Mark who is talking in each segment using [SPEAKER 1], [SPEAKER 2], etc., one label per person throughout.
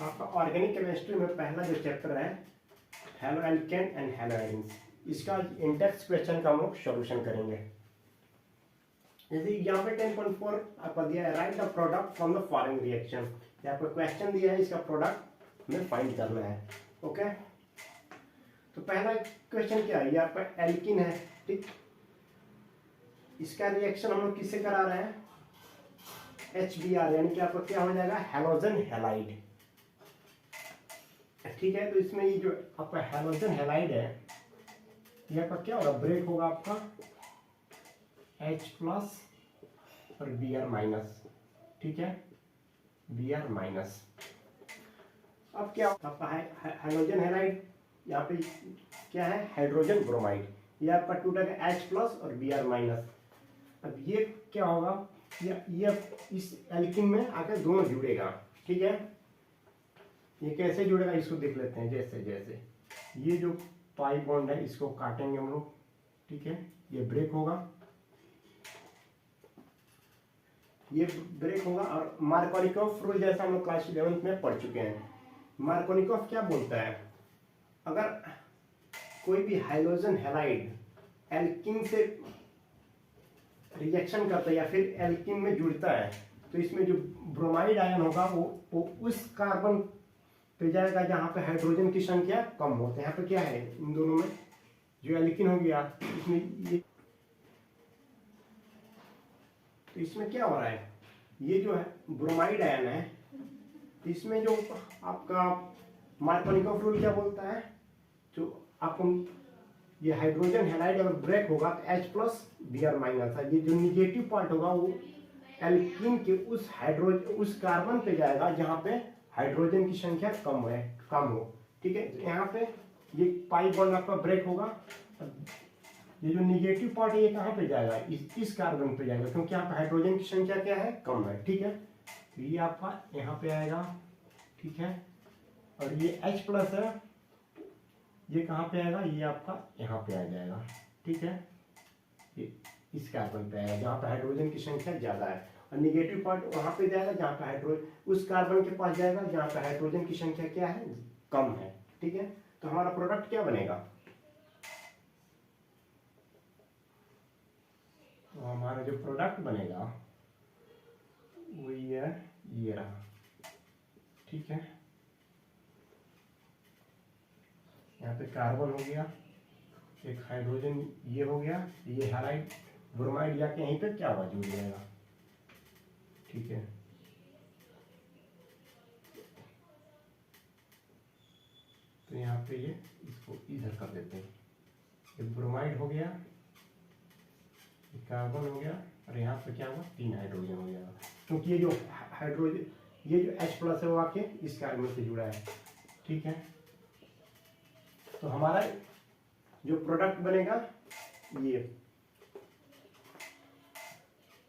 [SPEAKER 1] आपका organic chemistry में पहला जो चैप्टर है halo alkane and hello arenes, इसका इंडेक्स क्वेश्चन का हम लोग सॉल्यूशन करेंगे। जैसे यहाँ पे 10.4 आपका दिया है, right the product from the following reaction. यहाँ पे क्वेश्चन दिया है, इसका प्रोडक्ट हमें फाइंड करना है। ओके, तो पहला क्वेश्चन क्या है, ये आपका एल्किन है, ठीक। इसका रिएक्शन हम लोग किससे करा रहे हैं, HBr, यानी कि आपका क्या हो जाएगा, हेलोजन हेलाइड, ठीक है। तो इसमें ये जो आपका हेलोजन हेलाइड है, ये आपका क्या होगा, ब्रेक होगा आपका H प्लस और Br माइनस, ठीक है, Br माइनस। अब क्या आपका हाइड्रोजन हेलाइड, यहाँ पे क्या है, हाइड्रोजन ब्रोमाइड, ये आपका टूटेगा H प्लस और Br माइनस। अब ये क्या होगा, ये इस एल्किन में आकर दोनों जुड़ेगा, ठीक है। ये कैसे जुड़ेगा इसको देख लेते हैं। जैसे जैसे ये जो पाई बॉन्ड है इसको काटेंगे हम लोग, ठीक है, ये ब्रेक होगा, ये ब्रेक होगा। और मार्कोनिकोफ रूल जैसा हम लोग क्लास 11th में पढ़ चुके हैं। मार्कोनिकोफ क्या बोलता है, अगर कोई भी हाइड्रोजन हैलाइड एल्किन से रिएक्शन करता है या फिर एल्किन में जुड़ता है, तो इसमें जो ब्रोमाइड आयन होगा वो उस कार्बन पे जाएगा जहाँ पे हाइड्रोजन की संख्या कम होती है। यहाँ पे क्या है, इन दोनों में जो एल्किन हो गया, इसमें ये, तो इसमें क्या हो रहा है, ये जो है ब्रोमाइड आयन है, इसमें जो आपका मार्कोनिकोफ रूल क्या बोलता है, जो आपको ये हाइड्रोजन हैलाइड अगर ब्रेक होगा तो H प्लस Br माइनस है, ये जो निगेटिव पार्ट होगा वो एल्कीन के उस कार्बन पे जाएगा जहाँ पे हाइड्रोजन की संख्या कम हो, ठीक है। तो यहाँ पे ये पाई बॉन्ड आपका ब्रेक होगा, ये जो निगेटिव पार्ट है ये कहाँ पे जाएगा, इस कार्बन पे जाएगा, क्योंकि यहाँ पे हाइड्रोजन की संख्या क्या है, कम है, ठीक है। तो ये आपका यहाँ पे आएगा, ठीक है। और ये H प्लस है, ये कहाँ पे आएगा, ये आपका यहाँ पे आ जाएगा, ठीक है। ये इस कार्बन पे आएगा जहाँ पे हाइड्रोजन की संख्या ज़्यादा है, और निगेटिव पार्ट वहाँ पे जाएगा जहाँ पे हाइड्रोजन उस कार्बन के पास जाएगा जहाँ पे हाइड्रोजन की संख्या क्या है, कम है, ठीक है। तो हमारा प्रोडक्ट क्या बनेगा, तो हमारा जो प्रोडक्ट बनेगा वो ये रहा, ठीक है। यहाँ पे कार्बन हो गया, एक हाइड्रोजन ये हो गया, ये हैलाइड ब्रोमाइड जाके यहीं पे क्या हुआ, जुड़ जाएगा, ठीक है। तो यहाँ पे ये इसको इधर कर देते हैं, ये ब्रोमाइड हो गया, ये कार्बन हो गया, और यहाँ पे क्या हुआ, 3 हाइड्रोजन हो जाएगा, क्योंकि ये जो हाइड्रोजन ये जो H प्लस है वो आके इस कार्बन से जुड़ा है, ठीक है। तो हमारा जो प्रोडक्ट बनेगा ये,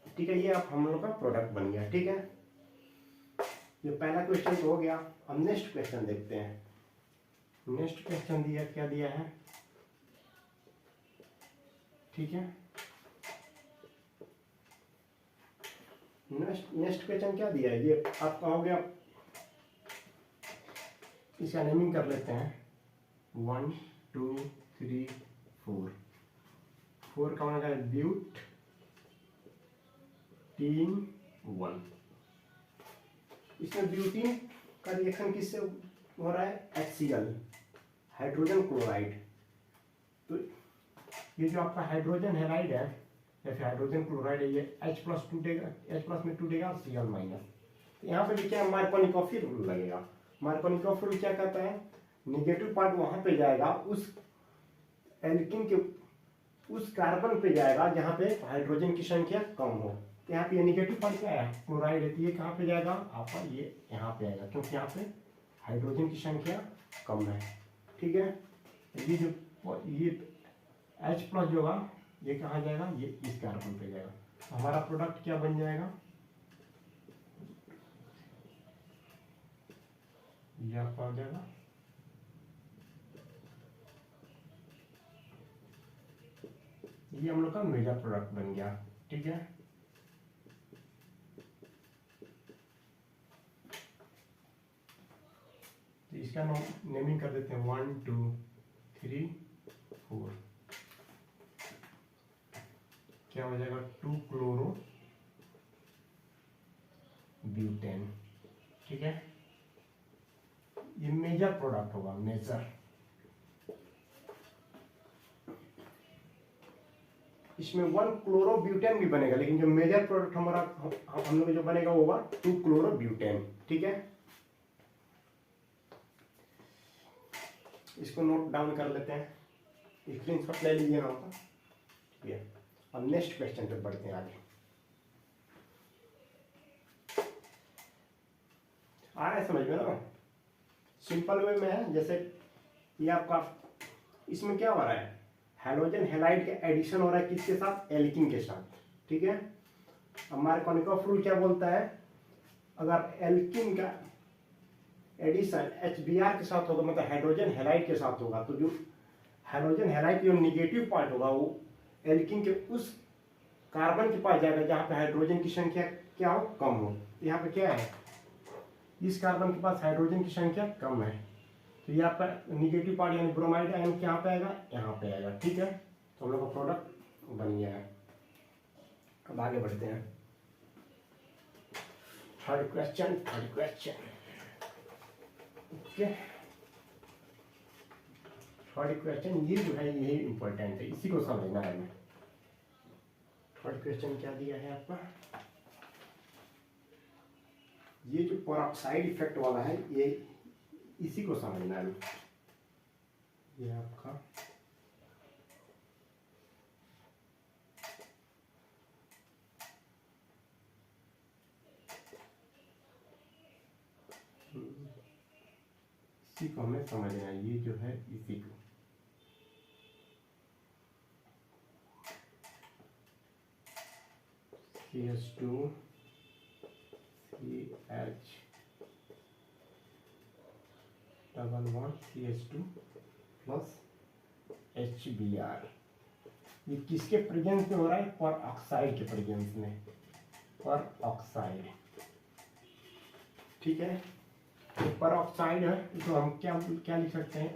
[SPEAKER 1] ठीक है, ये अब हम लोग का प्रोडक्ट बन गया, ठीक है। ये पहला क्वेश्चन तो हो गया। अब नेक्स्ट क्वेश्चन देखते हैं। नेक्स्ट क्वेश्चन दिया, क्या दिया है, ठीक है। नेक्स्ट क्वेश्चन क्या दिया है, ये आपका हो गया, इसका नेमिंग कर लेते हैं, 1 2 3 4, 4 का मतलब ब्यूट 3 1। इसमें ब्यूटीन का रिएक्शन किससे हो रहा है, HCl, हाइड्रोजन क्लोराइड। तो ये जो आपका हाइड्रोजन हैलाइड है या फिर हाइड्रोजन क्लोराइड है, ये H प्लस टूटेगा, H प्लस में टूटेगा और Cl माइनस। तो यहाँ पे क्या मार्कोनिकोफ रूल लगेगा। मार्कोनिकोफ रूल क्या कहता है, निगेटिव पार्ट वहां पे जाएगा, उस एल्किन के उस कार्बन पे जाएगा जहाँ पे हाइड्रोजन की संख्या कम हो। तो यहाँ पे निगेटिव पार्ट क्या है, क्लोराइड है, तो ये कहाँ पे जाएगा आपका, ये यहाँ पे आएगा, क्योंकि यहाँ पे हाइड्रोजन की संख्या कम है, ठीक है। ये जो ये H प्लस जो होगा ये कहाँ जाएगा, ये इस कार्बन पे जाएगा। तो हमारा प्रोडक्ट क्या बन जाएगा, ये आपका हो जाएगा, ये हम लोग का मेजर प्रोडक्ट बन गया, ठीक है। इसका नेमिंग कर देते हैं 1 2 3 4। क्या हो जाएगा 2 क्लोरो ब्यूटेन। ठीक है, ये मेजर प्रोडक्ट होगा, मेजर। इसमें 1 क्लोरो ब्यूटेन भी बनेगा, लेकिन जो मेजर प्रोडक्ट हमारा हम लोग जो बनेगा वो होगा 2 क्लोरो ब्यूटेन। ठीक है, इसको नोट डाउन कर लेते हैं, स्क्रीनशॉट ले लीजिए ना होगा। ठीक है, अब नेक्स्ट क्वेश्चन पे बढ़ते हैं आगे। आ रहा है समझ में ना? सिंपल वे में है, जैसे ये आपका इसमें क्या हो रहा है, हैलोजन हैलाइड का एडिशन हो रहा है किसके साथ, एल्कीन के साथ। ठीक है, अब मार्कोनिकॉफ रूल क्या बोलता है, अगर एल्कीन का एडिशन HBr के साथ होगा, मतलब हाइड्रोजन हैलाइड के साथ होगा, तो जो हाइड्रोजन हैलाइड जो निगेटिव पार्ट होगा वो एल्कीन के उस कार्बन के पास जाएगा जहां पे हाइड्रोजन की संख्या क्या हो, कम हो। यहाँ पे क्या है, इस कार्बन के पास हाइड्रोजन की संख्या कम है, तो ये आपका निगेटिव पार्ट यानी ब्रोमाइड आयन कहाँ पे आएगा, यहाँ पे आएगा। ठीक है, तो हम लोग का प्रोडक्ट बन गया है। अब आगे बढ़ते हैं, third question. Okay, third question ये जो है ये इंपॉर्टेंट है, इसी को समझना है हमें। थर्ड क्वेश्चन क्या दिया है आपका, ये जो पेरोक्साइड इफेक्ट वाला है ये इसी को समझना है। ये आपका इसी को हमें समझना है, ये जो है इसी को। CH2 CH double bond CH2 plus HBr, ये किसके प्रेजेंस में हो रहा है, पर ऑक्साइड के प्रेजेंस में, पर ऑक्साइड। ठीक है, तो पर ऑक्साइड है तो हम क्या लिख सकते हैं,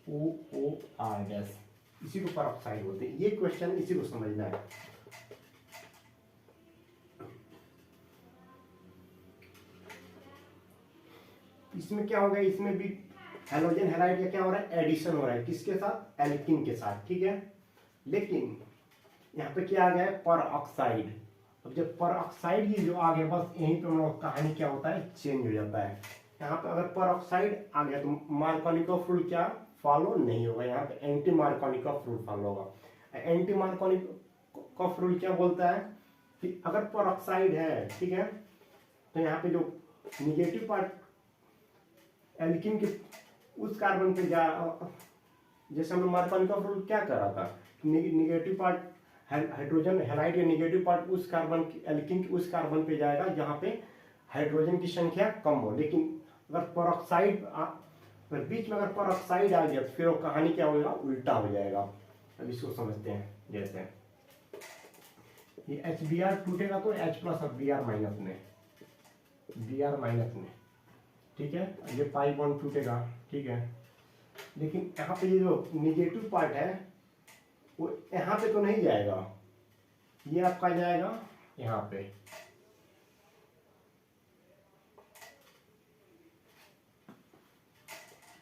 [SPEAKER 1] ROOR डैश, इसी को पर ऑक्साइड बोलते हैं। ये क्वेश्चन इसी को समझना है। इसमें क्या होगा, इसमें भी हैलोजन हैलाइड का क्या हो रहा है, एडिशन हो रहा है किसके साथ, एल्कीन के साथ। ठीक है, लेकिन यहाँ पे क्या आ गया है, पर ऑक्साइड। अब जब पर ऑक्साइड ये जो आ गया, बस यहीं पे हम लोग कहानी क्या होता है, चेंज हो जाता है। यहाँ पे अगर पर ऑक्साइड आ गया तो मार्कोनिकॉफ रूल क्या फॉलो नहीं होगा, यहाँ पे एंटी मार्कोनिकॉफ रूल फॉलो होगा। एंटी मार्कोनिकॉफ रूल क्या बोलता है कि अगर पर ऑक्साइड है, ठीक है, तो यहाँ पे जो निगेटिव पार्ट एल्कीन के उस कार्बन पे जा, जैसे हम मार्कोनिकॉफ रूल क्या कर रहा था, निगेटिव पार्ट हाइड्रोजन हैलाइड के निगेटिव पार्ट उस कार्बन एल्कीन के उस कार्बन पे जाएगा जहाँ पे हाइड्रोजन की संख्या कम हो। लेकिन अगर पेरोक्साइड, अगर बीच में अगर पेरोक्साइड आ गया तो फिर वो कहानी क्या होगा, उल्टा हो जाएगा। अब इसको समझते हैं, जैसे ये HBr टूटेगा तो H प्लस और Br माइनस में, Br माइनस में। ठीक है, ये पाई बॉन्ड टूटेगा। ठीक है, लेकिन यहाँ पे ये जो निगेटिव पार्ट है वो यहाँ पे तो नहीं जाएगा, ये आपका जाएगा यहाँ पे।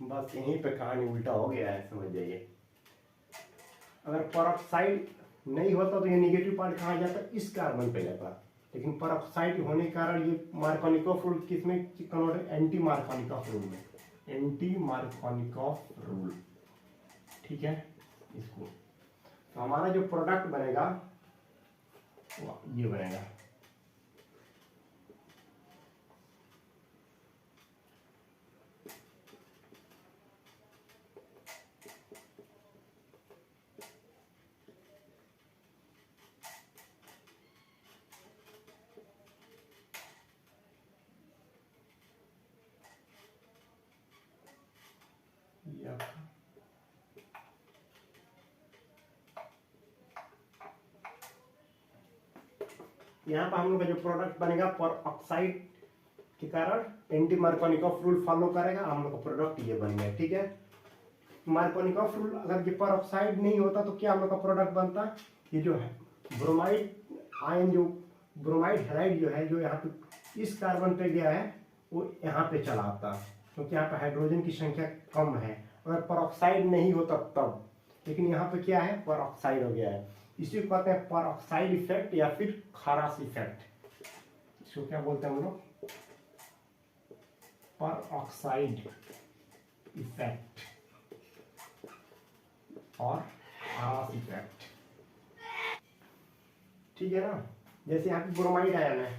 [SPEAKER 1] बस यहीं पे कहानी उल्टा हो गया है, समझ जाइए। अगर पेरोक्साइड नहीं होता तो ये निगेटिव पार्ट कहाँ जाता, इस कार्बन पे जाता, लेकिन पेरोक्साइड होने के कारण ये मार्कोनिकॉफ रूल किस में कन्वर्ट, एंटी मार्कोनिकॉफ रूल में, एंटी मार्कोनिकॉफ रूल। ठीक है, इसको तो हमारा जो प्रोडक्ट बनेगा ये बनेगा। यहाँ पर हम लोग का जो प्रोडक्ट बनेगा पर ऑक्साइड के कारण एंटी मार्कोनिकॉफ रूल फॉलो करेगा, हम लोग का प्रोडक्ट ये बन गया। ठीक है, मार्कोनिकॉफ रूल अगर ये परऑक्साइड नहीं होता तो क्या हम लोग का प्रोडक्ट बनता, ये जो है ब्रोमाइड आयन, जो ब्रोमाइड हैलाइड जो है, जो यहाँ पे इस कार्बन पे गया है वो यहाँ पे चला आता, क्योंकि यहाँ पे हाइड्रोजन की संख्या कम है। अगर परऑक्साइड नहीं होता तब, लेकिन यहाँ पे क्या है, परऑक्साइड हो गया है। इसी को कहते हैं परऑक्साइड इफेक्ट या फिर खारास इफेक्ट। इसको क्या बोलते हैं हम लोग, परऑक्साइड इफेक्ट और खारास इफेक्ट। ठीक है ना, जैसे यहाँ पे ब्रोमाइड आयन है,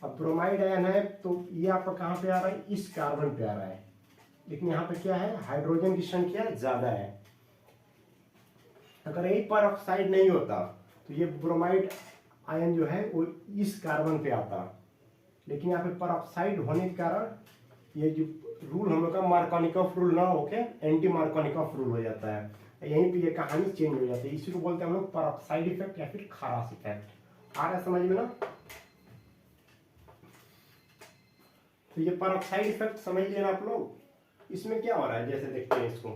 [SPEAKER 1] अब ब्रोमाइड आयन है तो ये आपका कहाँ पे आ रहा है, इस कार्बन पे आ रहा है, लेकिन यहाँ पे क्या है, हाइड्रोजन की संख्या ज्यादा है। अगर यही परऑक्साइड नहीं होता तो ये ब्रोमाइड आयन जो है वो इस कार्बन पे आता, लेकिन यहाँ पे परऑक्साइड होने के कारण ये जो रूल हम लोग का मार्कोनिकॉफ रूल ना होके एंटी मार्कोनिकॉफ रूल हो जाता है। यहीं पे ये कहानी चेंज हो जाती है। इसी को बोलते हैं हम लोग परऑक्साइड इफेक्ट या फिर खारास इफेक्ट। आ रहा है समझ में ना? तो ये परऑक्साइड इफेक्ट समझ लिया ना आप लोग। इसमें क्या हो रहा है, जैसे देखते हैं इसको,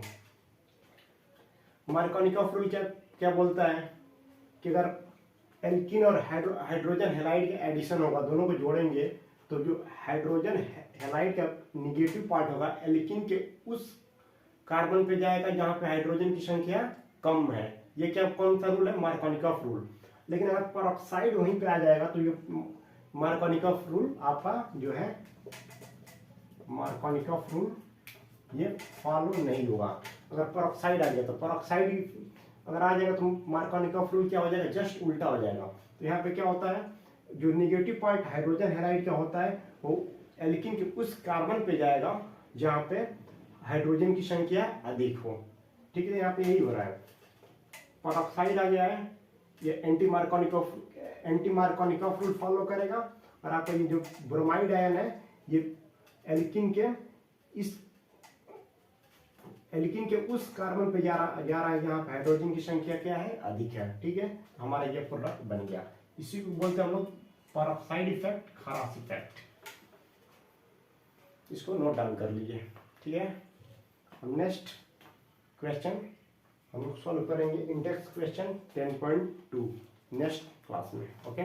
[SPEAKER 1] मार्कोनिकॉफ रूल क्या क्या बोलता है कि अगर एल्कीन और हाइड्रोजन हैलाइड का एडिशन होगा, दोनों को जोड़ेंगे तो जो हाइड्रोजन हैलाइड का निगेटिव पार्ट होगा एल्कीन के उस कार्बन पे जाएगा जहां पे हाइड्रोजन की संख्या कम है। ये क्या, कौन सा रूल है, मार्कोनिकॉफ रूल। लेकिन अगर परऑक्साइड वहीं पे आ जाएगा तो ये मार्कोनिकॉफ रूल आपका जो है, मार्कोनिकॉफ रूल ये फॉलो नहीं होगा। अगर परऑक्साइड आ गया तो परऑक्साइड अगर आ जाएगा तो मार्कोनिकॉफ रूल क्या हो जाएगा, जस्ट उल्टा हो जाएगा। तो यहाँ पे क्या होता है, जो निगेटिव पार्ट हाइड्रोजन हैलाइड का होता है वो एल्कीन के उस कार्बन पे जाएगा जहाँ पे हाइड्रोजन की संख्या अधिक हो। ठीक है, यहाँ पे यही हो रहा है। परऑक्साइड आ गया है, ये एंटी मार्कोनिकॉफ रूल फॉलो करेगा, और आपका ये जो ब्रोमाइड आयन है ये एल्कीन के उस कार्बन पे जा रहा है जहाँ पे हाइड्रोजन की संख्या क्या है, अधिक है। ठीक है, हमारा ये प्रोडक्ट बन गया। इसी को बोलते हैं हम लोग परऑक्साइड इफेक्ट, खारास इफेक्ट। इसको नोट डाउन कर लीजिए। ठीक है, हम नेक्स्ट क्वेश्चन हम लोग सॉल्व करेंगे, इंडेक्स क्वेश्चन 10.2 नेक्स्ट क्लास में। ओके।